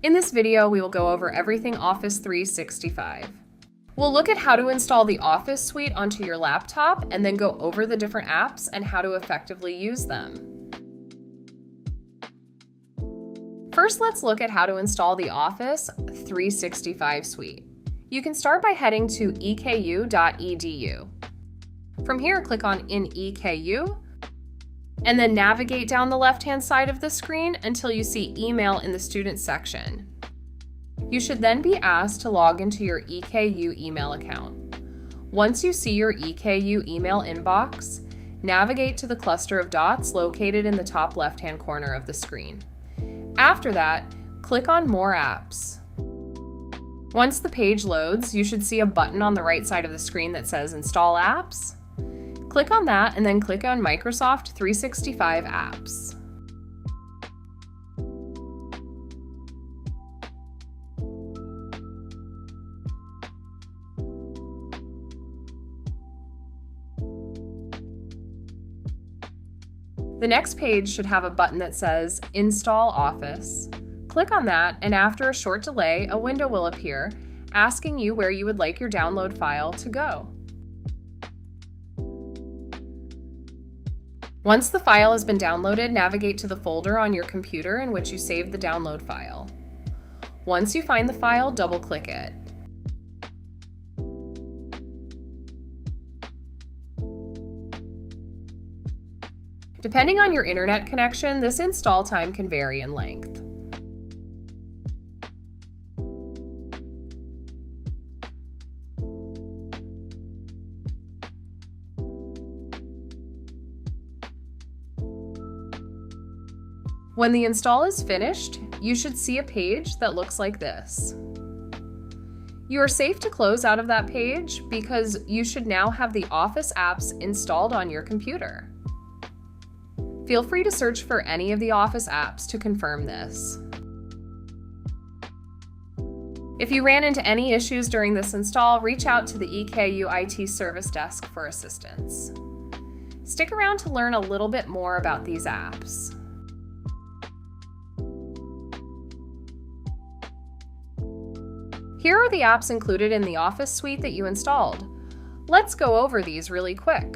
In this video, we will go over everything Office 365. We'll look at how to install the Office suite onto your laptop and then go over the different apps and how to effectively use them. First, let's look at how to install the Office 365 suite. You can start by heading to eku.edu. From here, click on In EKU, and then navigate down the left-hand side of the screen until you see Email in the Student section. You should then be asked to log into your EKU email account. Once you see your EKU email inbox, navigate to the cluster of dots located in the top left-hand corner of the screen. After that, click on More Apps. Once the page loads, you should see a button on the right side of the screen that says Install Apps. Click on that and then click on Microsoft 365 Apps. The next page should have a button that says Install Office. Click on that, and after a short delay, a window will appear asking you where you would like your download file to go. Once the file has been downloaded, navigate to the folder on your computer in which you saved the download file. Once you find the file, double-click it. Depending on your internet connection, this install time can vary in length. When the install is finished, you should see a page that looks like this. You are safe to close out of that page because you should now have the Office apps installed on your computer. Feel free to search for any of the Office apps to confirm this. If you ran into any issues during this install, reach out to the EKU IT Service Desk for assistance. Stick around to learn a little bit more about these apps. Here are the apps included in the Office suite that you installed. Let's go over these really quick.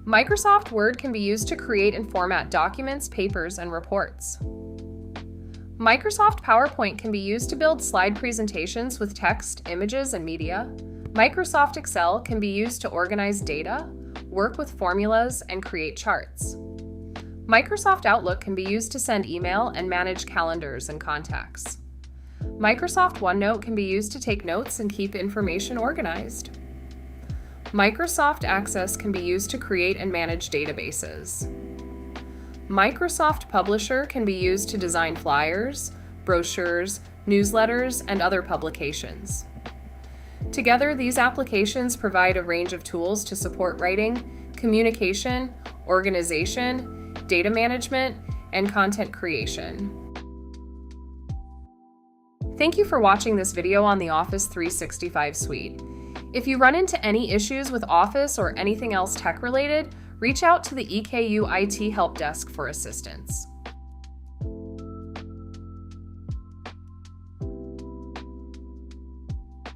Microsoft Word can be used to create and format documents, papers, and reports. Microsoft PowerPoint can be used to build slide presentations with text, images, and media. Microsoft Excel can be used to organize data, work with formulas, and create charts. Microsoft Outlook can be used to send email and manage calendars and contacts. Microsoft OneNote can be used to take notes and keep information organized. Microsoft Access can be used to create and manage databases. Microsoft Publisher can be used to design flyers, brochures, newsletters, and other publications. Together, these applications provide a range of tools to support writing, communication, organization, data management, and content creation. Thank you for watching this video on the Office 365 suite. If you run into any issues with Office or anything else tech-related, reach out to the EKU IT Help Desk for assistance.